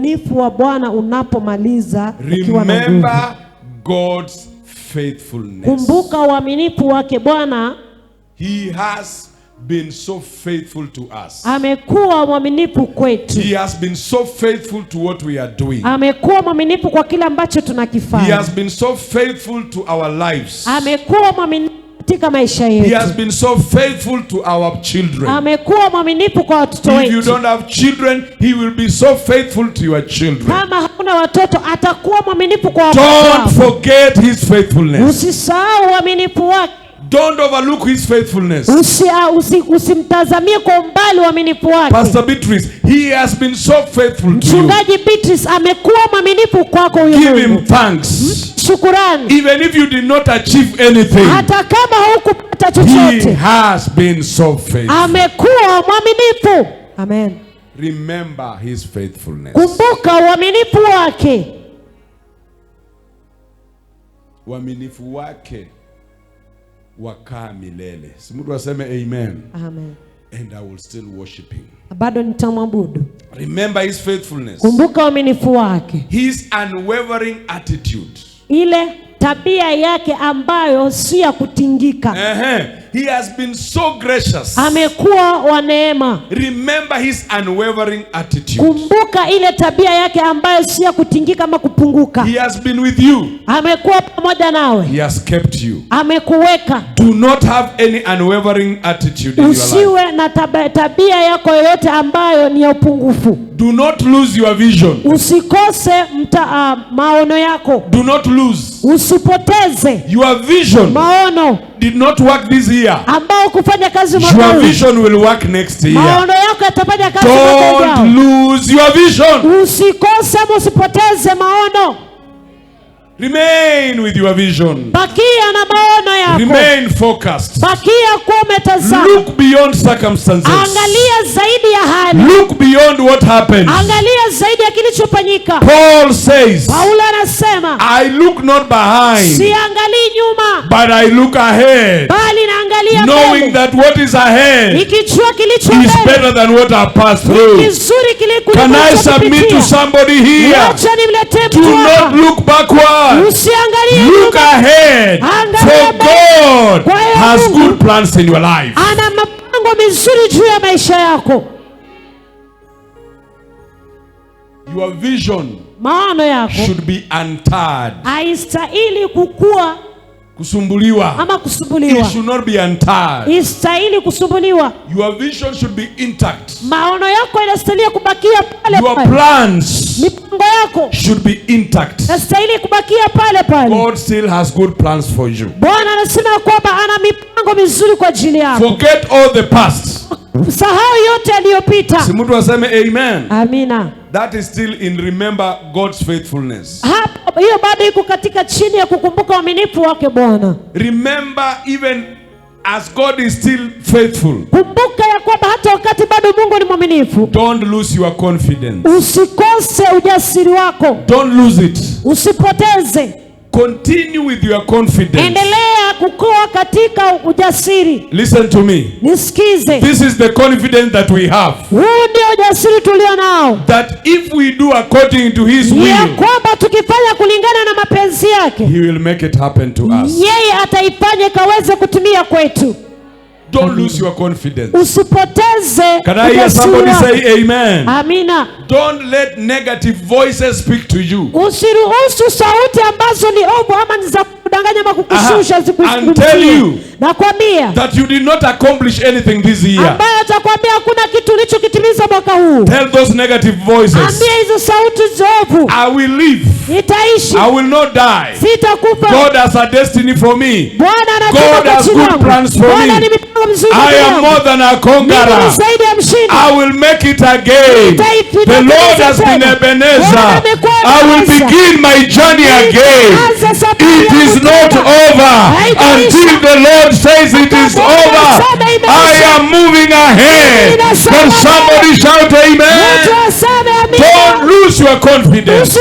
uaminifu wa Bwana unapomaliza ukiwa na nguvu. Remember God's faithfulness. Kumbuka uaminifu wake Bwana. He has been so faithful to us. Amekuwa mwaminifu kwetu. He has been so faithful to what we are doing. Amekuwa mwaminifu kwa kila ambacho tunakifanya. He has been so faithful to our lives. Amekuwa mwaminifu katika maisha yetu. He has been so faithful to our children. Amekuwa mwaminifu kwa watoto wetu. If you don't have children, he will be so faithful to your children. Kama hakuna watoto, atakuwa mwaminifu kwa watoto. Don't forget his faithfulness. Usisahau uaminifu wake. Don't overlook his faithfulness. Usimtazamie kwa umbali uaminifu wake. Pastor Beatrice, he has been so faithful to you. Mchungaji Beatrice amekuwa mwaminifu kwako huyo. Give him thanks. Shukrani. Even if you did not achieve anything, hata kama hukupata he chochote, has been so faithful. amekuwa mwaminifu. Amen. Remember his faithfulness. Kumbuka uaminifu wake. Uaminifu wake wakaa milele. Si mtu aseme amen. Amen. And I will still worship him. Bado nitamwabudu. Remember his faithfulness. Kumbuka uaminifu wake. His unwavering attitude. Ile tabia yake ambayo si ya kutingika. He has been so gracious. Amekuwa wa neema. Remember his unwavering attitude. Kumbuka ile tabia yake ambayo si ya kutingika ama kupunguka. He has been with you. Amekuwa pamoja nawe. He has kept you. Amekuweka. Do not have any unwavering attitude in your life. Usiwe na tabia yako yoyote ambayo ni ya upungufu. Do not lose your vision. Usikose maono yako. Do not lose. Usipoteze Your vision. Maono did not work this year. Ambao kufanya kazi mwaka huu. Your vision will work next year. Maono yako yatafanya kazi mwaka ujao. Don't lose your vision. Usikose, usipoteze maono. Remain with your vision. Bakia na maono yako. Remain focused. Bakia kuwa umetazama. Look beyond circumstances. Angalia zaidi ya hali. Look beyond what happened. Angalia zaidi ya kilichofanyika. Paul says, Paulo anasema, I look not behind, siangalii nyuma, but I look ahead, bali naangalia knowing that what is ahead nikijua kilicho mbele is better than what I passed through. kizuri kuliko Can I submit to somebody here? Acha nimletee Do not look backward. Usiangalie Look ahead. For God has good plans in your life. Ana mapango mizuri juu ya maisha yako. Your vision maono yako should be untarred. Haistahili kukua kusumbuliwa. Ama kusumbuliwa. It should not be untarred. Istahili kusumbuliwa. Your vision should be intact. Maono yako yanastahili kubakia pale pale. Your plans mipango yako should be intact. Yastahili kubakia pale pale. God still has good plans for you. Bwana anasema kwamba ana mipango mizuri kwa ajili yako. Forget all the past. Sahau yote yaliyopita. Si mtu aseme amen. Amina. That is still in remember God's faithfulness. Hapo hiyo bado iko katika chini ya kukumbuka uaminifu wake Bwana. Remember even as God is still faithful. Kumbuka ya kwamba hata wakati bado Mungu ni mwaminifu. Don't lose your confidence. Usikose ujasiri wako. Don't lose it. Usipoteze. Continue with your confidence. Endelea kukua katika ujasiri. Listen to me. Nisikize. This is the confidence that we have. Huu ndio ujasiri tulio nao. That if we do according to his will, ya kwamba tukifanya kulingana na mapenzi yake, he will make it happen to us. Yeye ataifanya kaweze kutumia kwetu. Don't lose your confidence. Usipoteze. Can I hear somebody say amen? Amina. Don't let negative voices speak to you. Usiruhusu sauti ambazo ni ovu ama ni za kudanganya ama kukushusha and tell you nakwambia that you did not accomplish anything this year. Ambayo atakwambia hakuna kitu ulichokitimiza mwaka huu. Tell those negative voices. Ambia hizo sauti ovu. I will live. Nitaishi. I will not die. Sitakufa. God has a destiny for me. Bwana God has good plans for me. I am more than a conqueror. I will make it again. The Lord has been Ebenezer. I will begin my journey again. It is not over until the Lord says it is over. I am moving ahead. Can somebody shout amen? Don't lose your confidence.